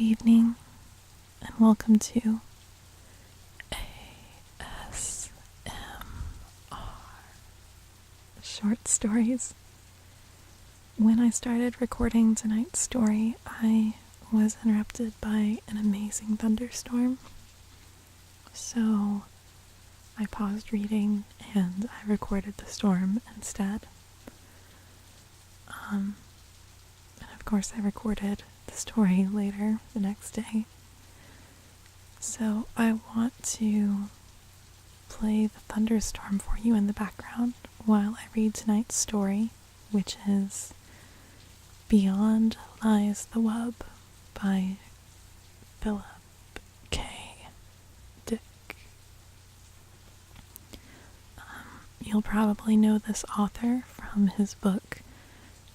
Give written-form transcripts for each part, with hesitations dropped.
evening, and welcome to ASMR Short Stories. When I started recording tonight's story, I was interrupted by an amazing thunderstorm. So I paused reading and I recorded the storm instead. And of course I recorded the story later the next day. So I want to play the thunderstorm for you in the background while I read tonight's story, which is Beyond Lies the Web by Philip K. Dick. You'll probably know this author from his book,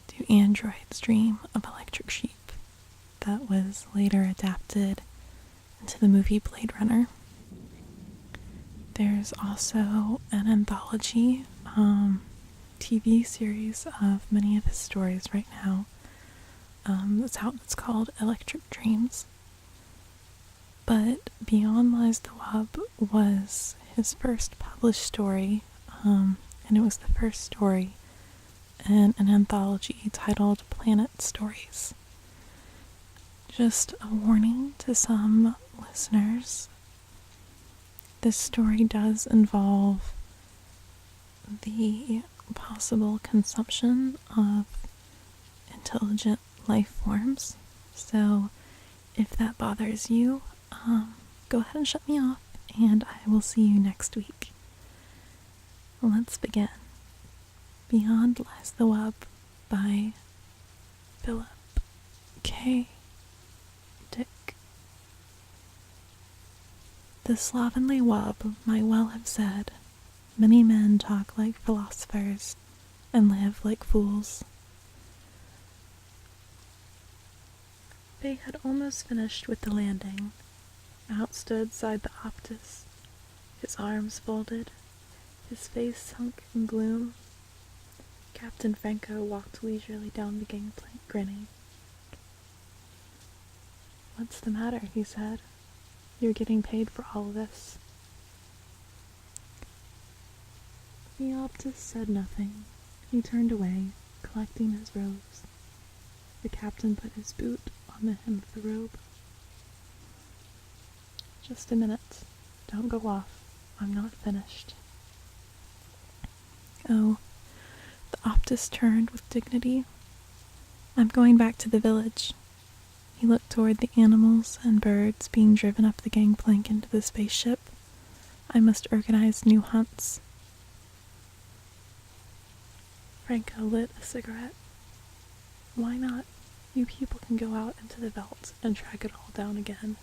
Do Androids Dream of Electric Sheep, that was later adapted into the movie Blade Runner. There's also an anthology TV series of many of his stories right now that's out. It's called Electric Dreams. But Beyond Lies the Web was his first published story, and it was the first story in an anthology titled Planet Stories. Just a warning to some listeners, this story does involve the possible consumption of intelligent life forms, so if that bothers you, go ahead and shut me off, and I will see you next week. Let's begin. Beyond Lies the Web by Philip K. Dick. The slovenly wub might well have said, "Many men talk like philosophers and live like fools." They had almost finished with the landing. Out stood side the Optus, his arms folded, his face sunk in gloom. Captain Franco walked leisurely down the gangplank, grinning. "What's the matter?" he said. "You're getting paid for all this." The Optus said nothing. He turned away, collecting his robes. The captain put his boot on the hem of the robe. "Just a minute. Don't go off. I'm not finished." "Oh." The Optus turned with dignity. "I'm going back to the village." He looked toward the animals and birds being driven up the gangplank into the spaceship. "I must organize new hunts." Franco lit a cigarette. "Why not? You people can go out into the veldt and track it all down again.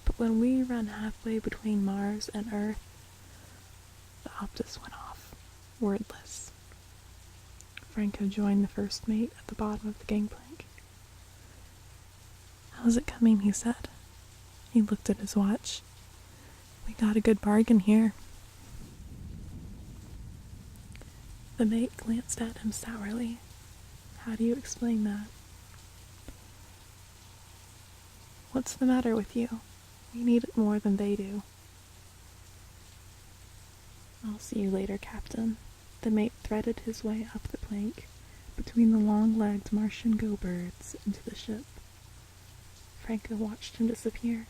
But when we run halfway between Mars and Earth..." The Optus went off, wordless. Franco joined the first mate at the bottom of the gangplank. "How's it coming?" he said. He looked at his watch. "We got a good bargain here." The mate glanced at him sourly. "How do you explain that?" "What's the matter with you? We need it more than they do." "I'll see you later, Captain." The mate threaded his way up the plank, between the long-legged Martian go-birds, into the ship. Franco watched him disappear.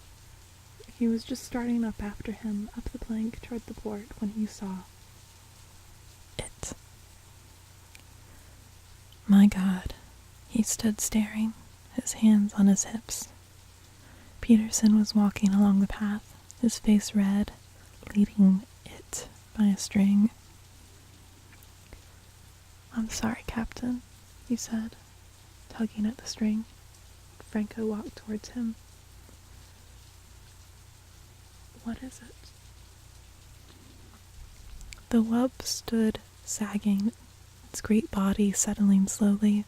He was just starting up after him, up the plank toward the port, when he saw it. My God. He stood staring, his hands on his hips. Peterson was walking along the path, his face red, leading it by a string. "I'm sorry, Captain," he said, tugging at the string. Franco walked towards him. "What is it?" The wub stood sagging, its great body settling slowly.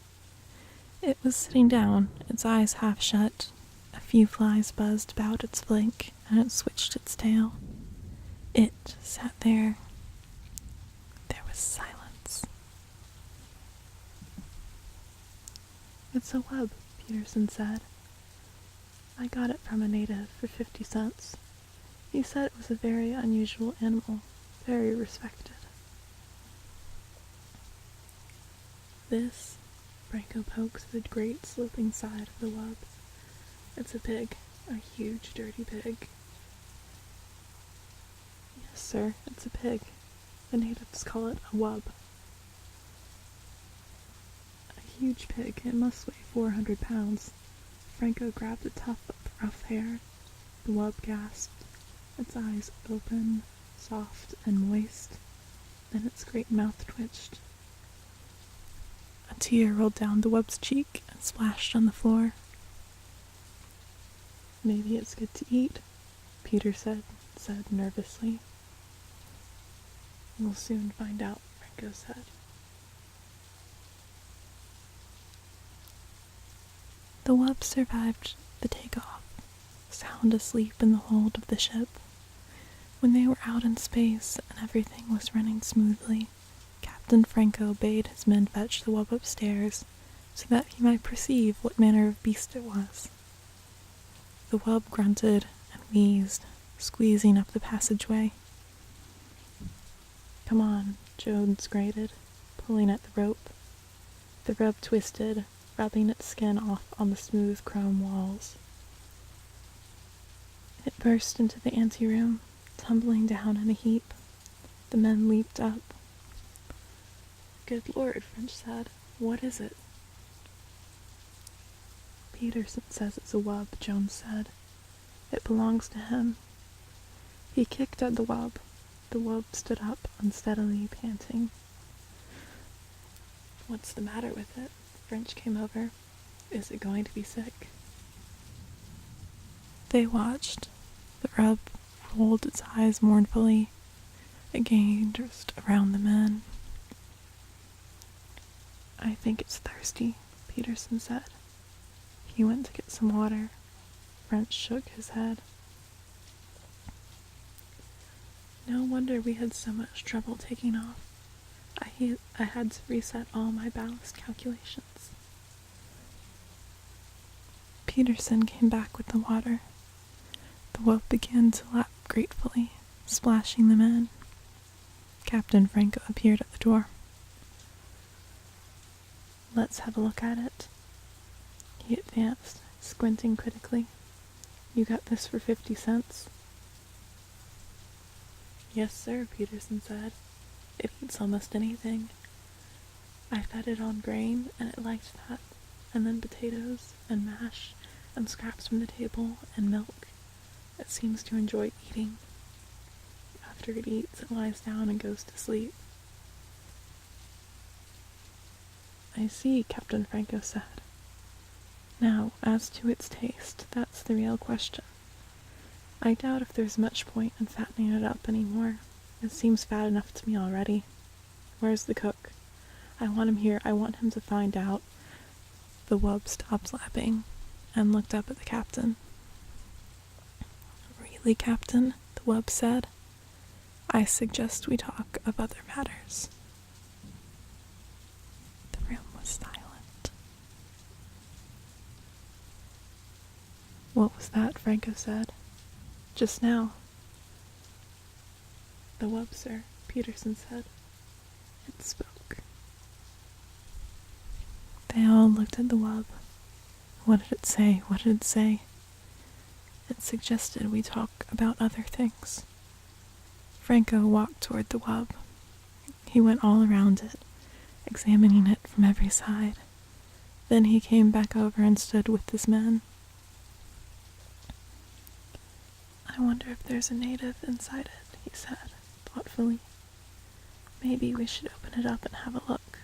It was sitting down, its eyes half shut. A few flies buzzed about its flank, and it switched its tail. It sat there. There was silence. "It's a wub," Peterson said. I got it from a native for 50 cents. He said it was a very unusual animal, very respected. This, Franco pokes the great sloping side of the wub. It's a pig, a huge dirty pig. Yes, sir, it's a pig. The natives call it a wub. A huge pig, it must weigh 400 pounds. Franco grabbed a tuft of rough hair. The wub gasped, its eyes open, soft and moist. Then its great mouth twitched. A tear rolled down the wub's cheek and splashed on the floor. Maybe it's good to eat, Peter said nervously. We'll soon find out, Franco said. The wub survived the takeoff, sound asleep in the hold of the ship. When they were out in space and everything was running smoothly, Captain Franco bade his men fetch the wub upstairs so that he might perceive what manner of beast it was. The wub grunted and wheezed, squeezing up the passageway. Come on, Jones grated, pulling at the rope. The wub twisted, rubbing its skin off on the smooth chrome walls. It burst into the anteroom, tumbling down in a heap. The men leaped up. Good Lord, French said. What is it? Peterson says it's a wub, Jones said. It belongs to him. He kicked at the wub. The wub stood up unsteadily, panting. What's the matter with it? French came over. Is it going to be sick? They watched. The wub rolled its eyes mournfully. It gazed around the men. I think it's thirsty, Peterson said. He went to get some water. French shook his head. No wonder we had so much trouble taking off. I had to reset all my ballast calculations. Peterson came back with the water. The wub began to lap gratefully, splashing the men. Captain Franco appeared at the door. Let's have a look at it. He advanced, squinting critically. You got this for 50 cents? Yes, sir, Peterson said. It eats almost anything. I fed it on grain, and it liked that, and then potatoes, and mash, and scraps from the table, and milk. It seems to enjoy eating. After it eats, it lies down and goes to sleep. I see, Captain Franco said. Now, as to its taste, that's the real question. I doubt if there's much point in fattening it up anymore. It seems fat enough to me already. Where's the cook? I want him here. I want him to find out. The wub stopped lapping and looked up at the captain. Really, Captain? The wub said. I suggest we talk of other matters. The room was silent. What was that? Franco said. Just now. The wub, sir, Peterson said. It spoke. They all looked at the wub. What did it say? What did it say? It suggested we talk about other things. Franco walked toward the wub. He went all around it, examining it from every side. Then he came back over and stood with his men. I wonder if there's a native inside it, he said, thoughtfully. Maybe we should open it up and have a look.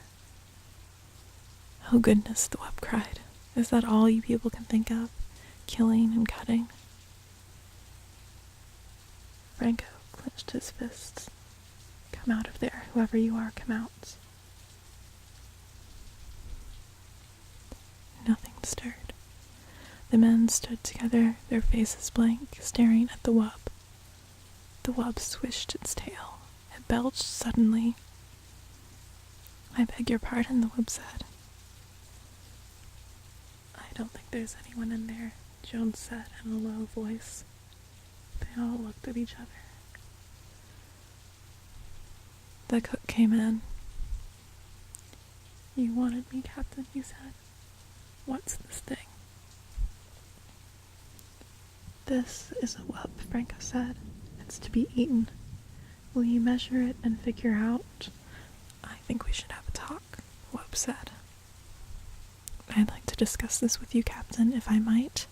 Oh goodness, the wub cried. Is that all you people can think of? Killing and cutting? Franco clenched his fists. Come out of there, whoever you are, come out. Nothing stirred. The men stood together, their faces blank, staring at the wub. The wub swished its tail. It belched suddenly. I beg your pardon, the wub said. I don't think there's anyone in there, Jones said in a low voice. They all looked at each other. The cook came in. You wanted me, Captain, he said. What's this thing? This is a whelp, Franco said. It's to be eaten. Will you measure it and figure out? I think we should have a talk, Whelp said. I'd like to discuss this with you, Captain, if I might.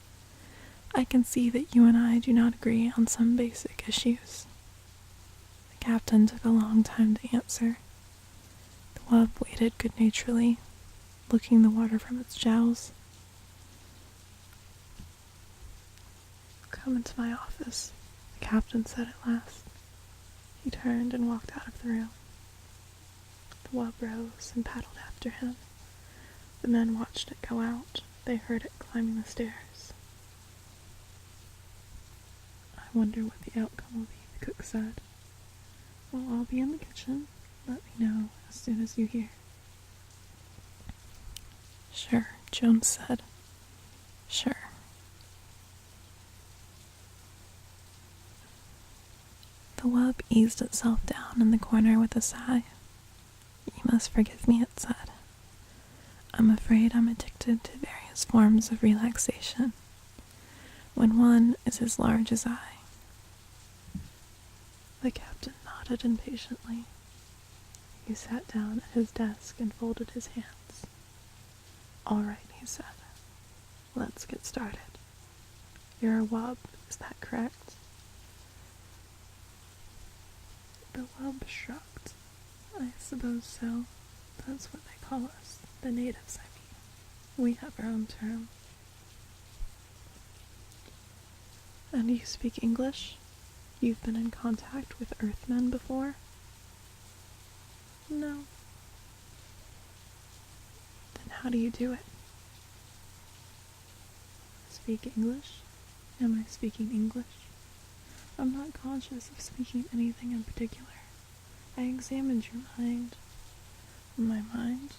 I can see that you and I do not agree on some basic issues. The captain took a long time to answer. The whelp waited good-naturedly, licking the water from its jowls. Come into my office, the captain said at last. He turned and walked out of the room. The whelp rose and paddled after him. The men watched it go out. They heard it climbing the stairs. I wonder what the outcome will be, the cook said. We'll all be in the kitchen. Let me know as soon as you hear. Sure, Jones said. Sure. The whelp eased itself down in the corner with a sigh. You must forgive me, it said. I'm afraid I'm addicted to various forms of relaxation. When one is as large as I. The captain nodded impatiently. He sat down at his desk and folded his hands. All right, he said. Let's get started. You're a wub, is that correct? The wub shrugged. I suppose so. That's what they call us. The natives, I mean. We have our own term. And you speak English? You've been in contact with Earthmen before? No. Then how do you do it? Speak English? Am I speaking English? I'm not conscious of speaking anything in particular. I examined your mind. My mind?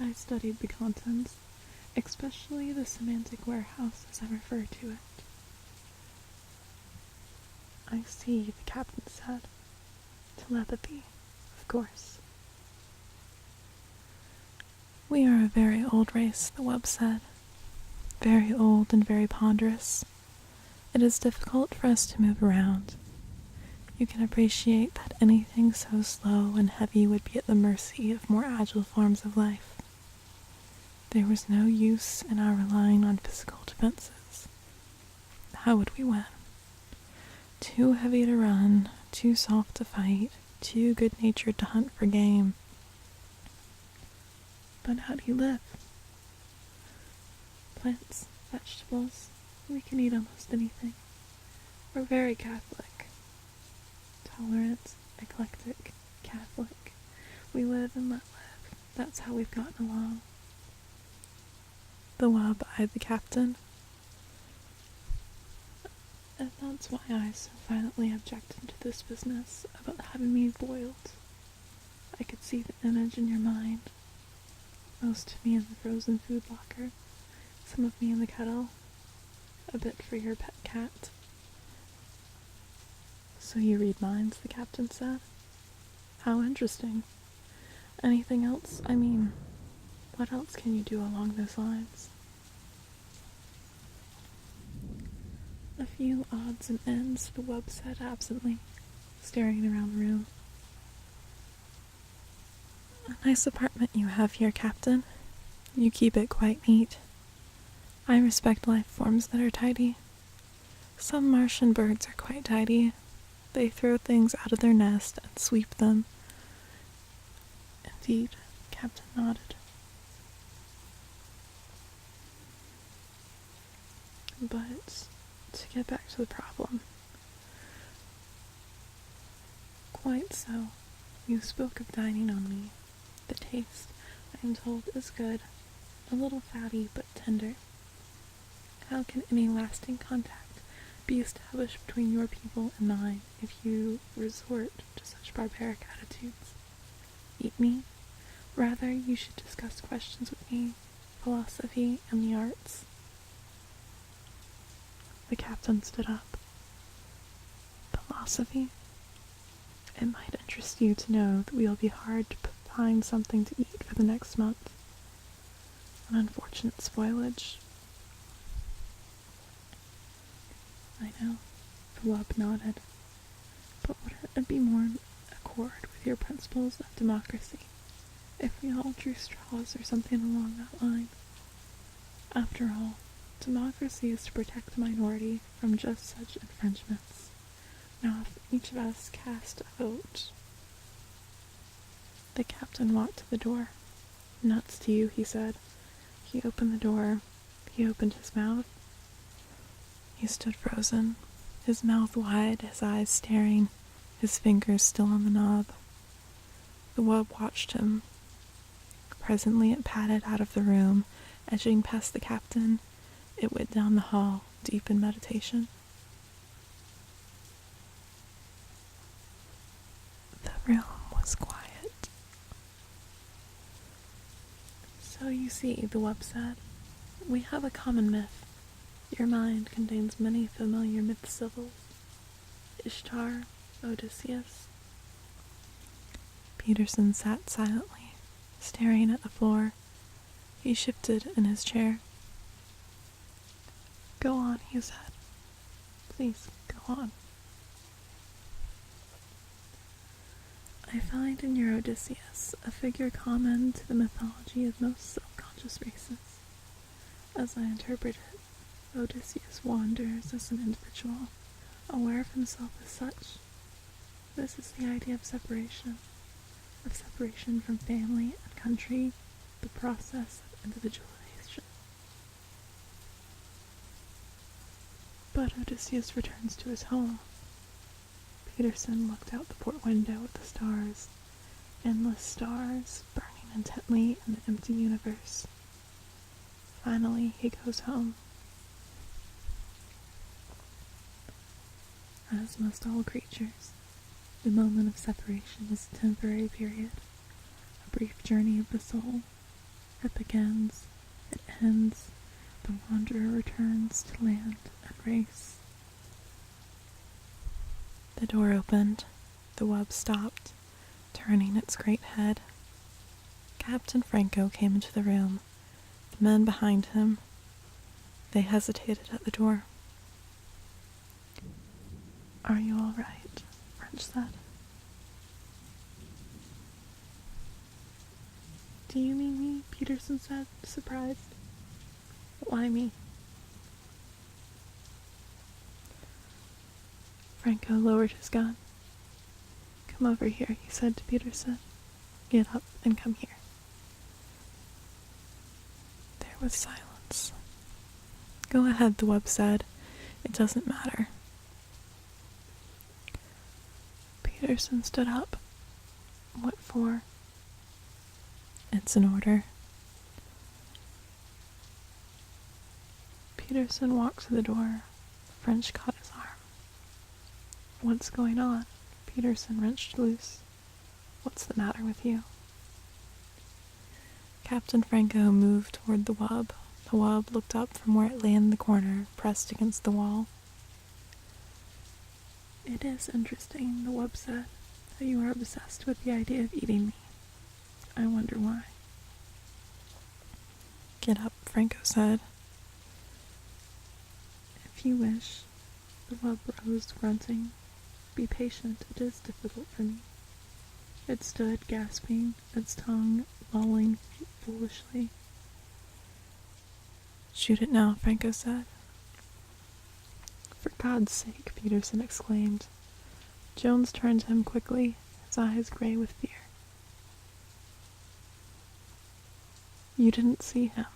I studied the contents, especially the semantic warehouse as I refer to it. I see, the captain said. Telepathy, of course. We are a very old race, the wub said. Very old and very ponderous. It is difficult for us to move around. You can appreciate that anything so slow and heavy would be at the mercy of more agile forms of life. There was no use in our relying on physical defenses. How would we win? Too heavy to run, too soft to fight, too good-natured to hunt for game. But how do you live? Plants, vegetables, we can eat almost anything. We're very Catholic. Tolerant, eclectic, Catholic. We live and let live. That's how we've gotten along. The wub eyed the captain. And that's why I so violently objected to this business about having me boiled. I could see the image in your mind. Most of me in the frozen food locker, some of me in the kettle, a bit for your pet cat. So you read minds, the captain said. How interesting. Anything else? I mean, what else can you do along those lines? A few odds and ends, the wub said absently, staring around the room. A nice apartment you have here, Captain. You keep it quite neat. I respect life forms that are tidy. Some Martian birds are quite tidy. They throw things out of their nest and sweep them. Indeed, Captain nodded. But to get back to the problem. Quite so. You spoke of dining on me. The taste, I am told, is good. A little fatty, but tender. How can any lasting contact be established between your people and mine if you resort to such barbaric attitudes? Eat me? Rather, you should discuss questions with me, philosophy and the arts. The captain stood up. Philosophy? It might interest you to know that we will be hard to find something to eat for the next month. An unfortunate spoilage. I know, the wub nodded. But wouldn't it be more in accord with your principles of democracy if we all drew straws or something along that line? After all, democracy is to protect the minority from just such infringements. Now, if each of us cast a vote... The captain walked to the door. Nuts to you, he said. He opened the door. He opened his mouth. He stood frozen, his mouth wide, his eyes staring, his fingers still on the knob. The wub watched him. Presently it padded out of the room, edging past the captain. It went down the hall, deep in meditation. The room was quiet. So you see, the wub said, we have a common myth. Your mind contains many familiar myth symbols. Ishtar, Odysseus. Peterson sat silently, staring at the floor. He shifted in his chair. Go on, he said. Please, go on. I find in your Odysseus a figure common to the mythology of most self-conscious races. As I interpret it, Odysseus wanders as an individual, aware of himself as such. This is the idea of separation from family and country, the process of individualization. But Odysseus returns to his home. Peterson looked out the port window at the stars, endless stars burning intently in the empty universe. Finally, he goes home. As must all creatures, the moment of separation is a temporary period, a brief journey of the soul. It begins, it ends, the wanderer returns to land and race. The door opened. The wub stopped, turning its great head. Captain Franco came into the room, the men behind him. They hesitated at the door. Are you all right? French said. Do you mean me? Peterson said, surprised. Why me? Franco lowered his gun. Come over here, he said to Peterson. Get up and come here. There was silence. Go ahead, the wub said. It doesn't matter. Peterson stood up. What for? It's an order. Peterson walked to the door. French caught his arm. What's going on? Peterson wrenched loose. What's the matter with you? Captain Franco moved toward the wub. The wub looked up from where it lay in the corner, pressed against the wall. It is interesting, the wub said, that you are obsessed with the idea of eating me. I wonder why. Get up, Franco said. If you wish. The wub rose, grunting. Be patient, it is difficult for me. It stood, gasping, its tongue lolling foolishly. Shoot it now, Franco said. For God's sake, Peterson exclaimed. Jones turned to him quickly, his eyes gray with fear. You didn't see him.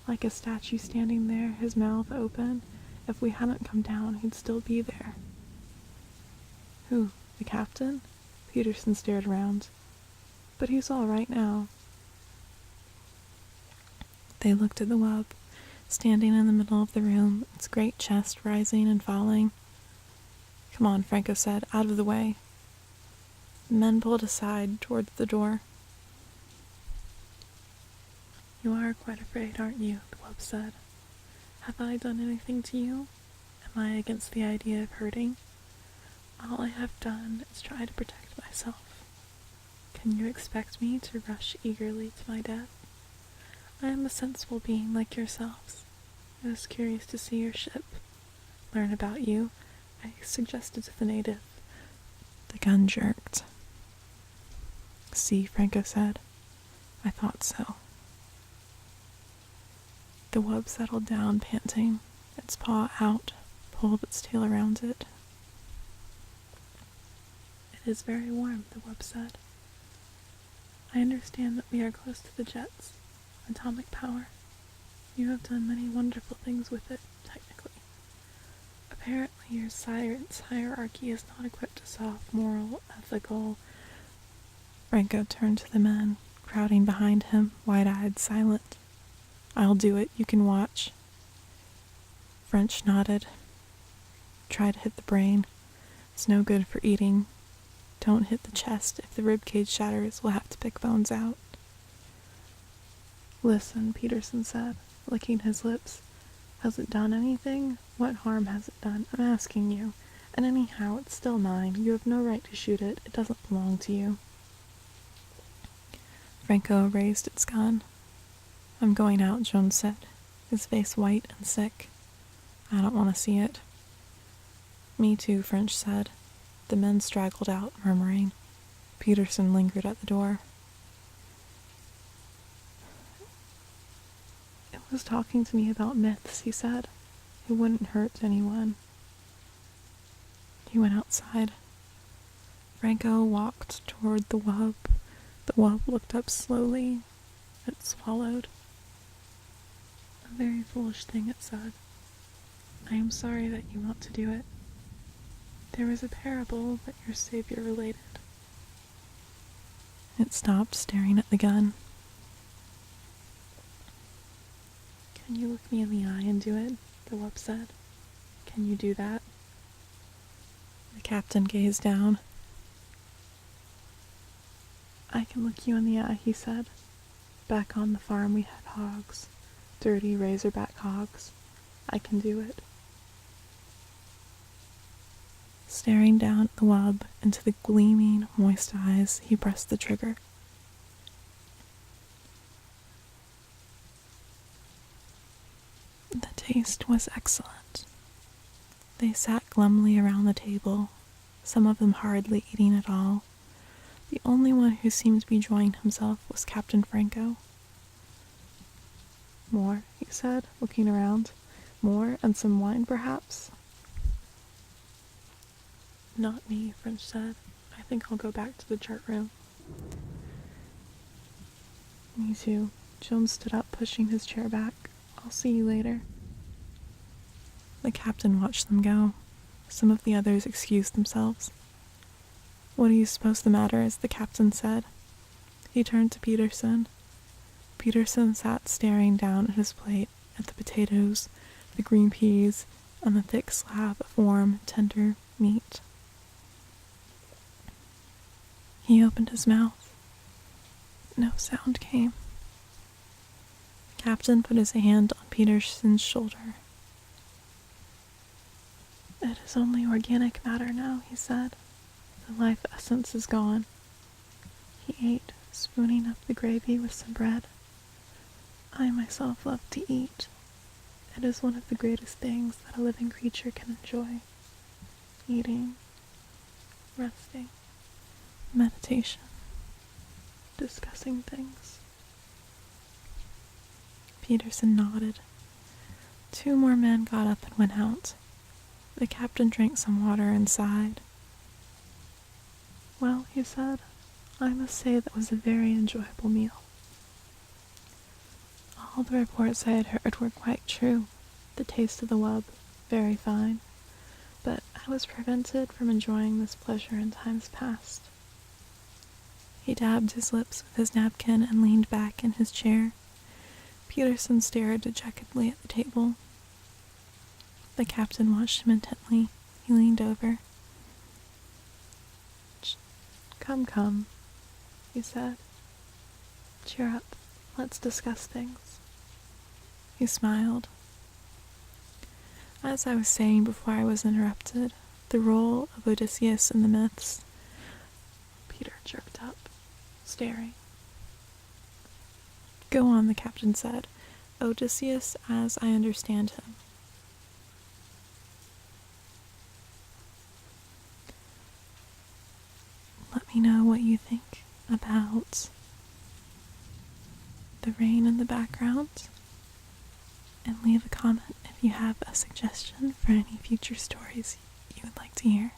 Like a statue standing there, his mouth open. If we hadn't come down, he'd still be there. Who? The captain? Peterson stared around. But he's all right now. They looked at the wub, standing in the middle of the room, its great chest rising and falling. Come on, Franco said, out of the way. The men pulled aside towards the door. You are quite afraid, aren't you? The wub said. Have I done anything to you? Am I against the idea of hurting? All I have done is try to protect myself. Can you expect me to rush eagerly to my death? I am a sensible being like yourselves. I was curious to see your ship, learn about you. I suggested to the native. The gun jerked. See, Franco said. I thought so. The wub settled down, panting, its paw out, pulled its tail around it. It is very warm, the wub said. I understand that we are close to the jets, atomic power. You have done many wonderful things with it, technically. Apparently your science hierarchy is not equipped to solve moral, ethical... Franco turned to the men, crowding behind him, wide-eyed, silent. I'll do it, you can watch. French nodded. Try to hit the brain. It's no good for eating. Don't hit the chest. If the ribcage shatters, we'll have to pick bones out. Listen, Peterson said, licking his lips. Has it done anything? What harm has it done? I'm asking you. And anyhow, it's still mine. You have no right to shoot it. It doesn't belong to you. Franco raised its gun. I'm going out, Jones said, his face white and sick. I don't want to see it. Me too, French said. The men straggled out, murmuring. Peterson lingered at the door. It was talking to me about myths, he said. It wouldn't hurt anyone. He went outside. Franco walked toward the wub. The wub looked up slowly. It swallowed. A very foolish thing, it said. I am sorry that you want to do it. There was a parable that your savior related. It stopped, staring at the gun. Can you look me in the eye and do it? The wub said. Can you do that? The captain gazed down. I can look you in the eye, he said. Back on the farm we had hogs. Dirty razorback hogs. I can do it. Staring down at the wub into the gleaming, moist eyes, he pressed the trigger. The taste was excellent. They sat glumly around the table, some of them hardly eating at all. The only one who seemed to be enjoying himself was Captain Franco. More, he said, looking around. More, and some wine, perhaps? Not me, French said. I think I'll go back to the chart room. Me too. Jones stood up, pushing his chair back. I'll see you later. The captain watched them go. Some of the others excused themselves. What do you suppose the matter is? The captain said. He turned to Peterson. Peterson sat staring down at his plate, at the potatoes, the green peas, and the thick slab of warm, tender meat. He opened his mouth. No sound came. The captain put his hand on Peterson's shoulder. It is only organic matter now, he said. The life essence is gone. He ate, spooning up the gravy with some bread. I myself love to eat. It is one of the greatest things that a living creature can enjoy. Eating, resting, meditation, discussing things. Peterson nodded. 2 more men got up and went out. The captain drank some water and sighed. Well, he said, I must say that was a very enjoyable meal. All the reports I had heard were quite true. The taste of the wub, very fine. But I was prevented from enjoying this pleasure in times past. He dabbed his lips with his napkin and leaned back in his chair. Peterson stared dejectedly at the table. The captain watched him intently. He leaned over. Come, he said. Cheer up. Let's discuss things." He smiled. As I was saying before I was interrupted, the role of Odysseus in the myths. Peter jerked up, staring. "Go on," the captain said. "Odysseus, as I understand him." Let me know what you think about the rain in the background, and leave a comment if you have a suggestion for any future stories you would like to hear.